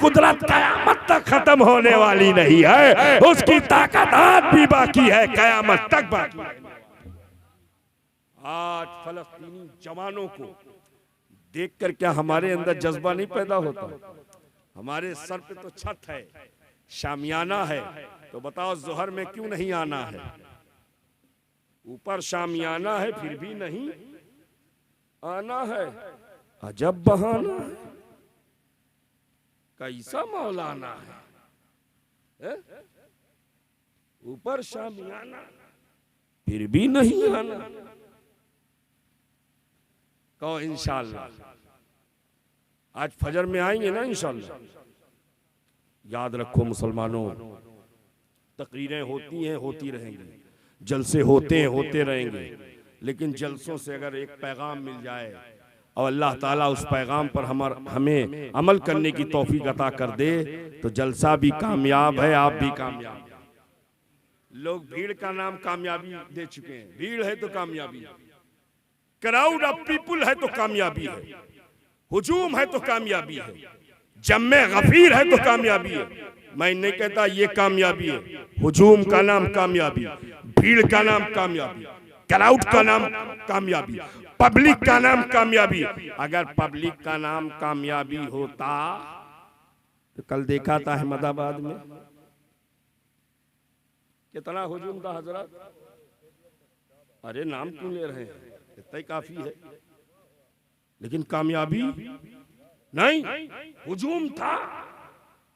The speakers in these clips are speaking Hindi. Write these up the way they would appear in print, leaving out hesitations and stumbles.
कुदरत कयामत तक खत्म होने वाली नहीं है, उसकी ताकत आज भी बाकी है, कयामत तक बाकी है। आज फलस्तीनी जवानों को देखकर क्या हमारे अंदर जज्बा नहीं पैदा होता? हमारे सर पे तो छत है, शामियाना है, तो बताओ जोहर में क्यों नहीं आना है? ऊपर शामियाना है फिर भी नहीं आना है, अजब बहाना है, कैसा मौलाना है? ऊपर शामियाना फिर भी नहीं आना। कहो इंशाअल्लाह आज फजर में आएंगे ना इंशाअल्लाह। याद रखो मुसलमानों, तकरीरें होती हैं, होती रहेंगी, जलसे होते हैं, होते रहेंगे, लेकिन जलसों से अगर एक पैगाम मिल जाए और अल्लाह ताला उस पैगाम पर हमें अमल करने की तौफीक अता कर दे तो जलसा भी कामयाब है, आप भी कामयाब। लोग भीड़ का नाम कामयाबी दे चुके हैं। भीड़ है तो कामयाबी, क्राउड ऑफ पीपुल है तो कामयाबी है, हुजूम है तो कामयाबी है, जम्मे गफीर है तो कामयाबी है। मैं नहीं कहता ये कामयाबी है, हुजूम का नाम कामयाबी, भीड़ का नाम कामयाबी, क्राउड का नाम कामयाबी, पब्लिक का नाम कामयाबी। अगर पब्लिक का नाम कामयाबी होता तो कल देखा था अहमदाबाद में कितना हुजूम था हजरत। अरे नाम क्यों ले रहे हैं, इतना ही काफी है, लेकिन कामयाबी नहीं। हुजूम था,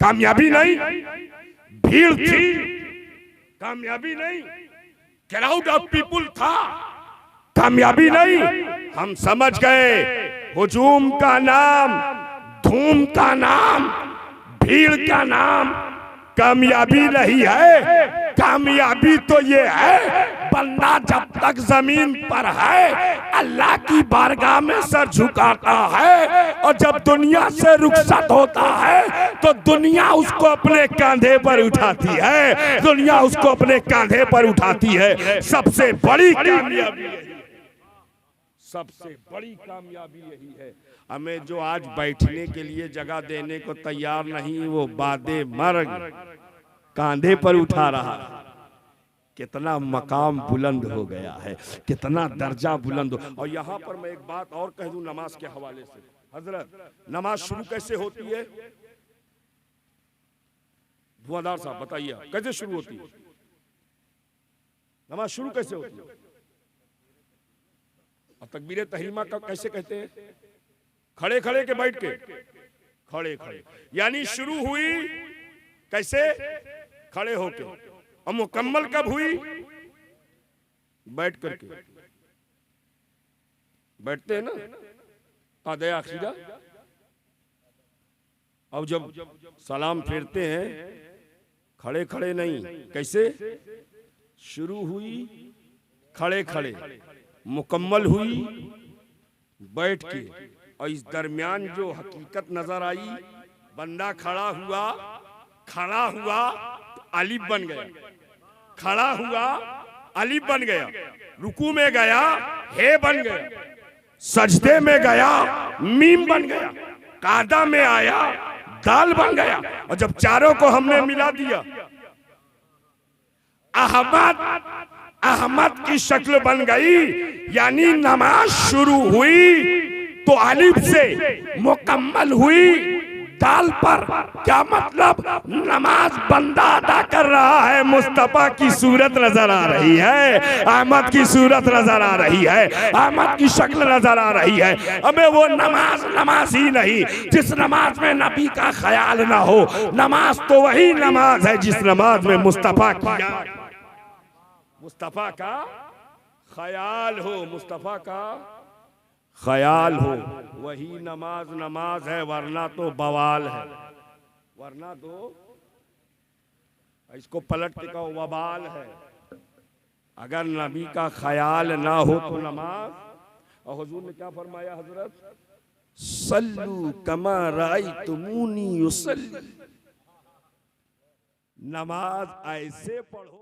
कामयाबी नहीं। भीड़ थी, कामयाबी नहीं। क्राउड ऑफ पीपुल था, कामयाबी नहीं। हम समझ गए हुजूम का नाम, धूम का नाम, भीड़ का नाम कामयाबी नहीं है। कामयाबी तो ये है बंदा जब तक जमीन पर है अल्लाह की बारगाह में सर झुकाता है, और जब दुनिया से रुखसत होता है तो दुनिया उसको अपने कंधे पर उठाती है, दुनिया उसको अपने कंधे पर उठाती है। सबसे बड़ी कामयाबी, सबसे बड़ी कामयाबी यही है। हमें जो आज बैठने के लिए जगह देने को तैयार नहीं, वो बादे मर्ग कांधे पर उठा रहा है। कितना मकाम बुलंद हो गया है, कितना दर्जा बुलंद हो। और यहाँ पर मैं एक बात और कह दूं नमाज के हवाले से। हजरत नमाज शुरू कैसे होती है? धुआंधार साहब बताइए कैसे शुरू होती है नमाज? शुरू कैसे होती है? और तकबीर तहरीमा का कैसे कहते हैं? खड़े खड़े के बैठ के, खड़े खड़े, यानी शुरू हुई कैसे? खड़े होके। और मुकम्मल कब हुई? बैठ करके। बैठते हैं ना आधे आखिरा। अब जब सलाम फेरते हैं खड़े खड़े नहीं, कैसे? शुरू हुई खड़े खड़े, मुकम्मल हुई बैठ के, और इस दरमियान जो हकीकत नजर आई, बंदा खड़ा हुआ, खड़ा हुआ तो अलिफ बन गया, खड़ा हुआ अलिफ बन गया, रुकू में गया हे बन गया, सजदे में गया मीम बन गया, कादा में आया दाल बन गया। और जब चारों को हमने मिला दिया, अहमद की शक्ल बन गई, यानी नमाज शुरू हुई तो अलिफ से मुकम्मल हुई दाल पर। क्या मतलब? नमाज बंदा अदा कर रहा है, मुस्तफा की सूरत नजर आ रही है, अहमद की सूरत नजर आ रही है, अहमद की शक्ल नजर आ रही है। हमें वो नमाज ही नहीं जिस नमाज में नबी का ख्याल ना हो। नमाज तो वही नमाज है जिस नमाज में मुस्तफा का ख्याल हो, मुस्तफा का ख्याल हो, वही नमाज है, वरना तो बवाल है, वरना तो इसको पलट के कहो वबाल है। अगर नबी का ख्याल ना हो तो नमाज। और हुजूर ने क्या फरमाया हजरत? सल्लू कमा रायतुमूनी युसल्ली, नमाज ऐसे पढ़ो।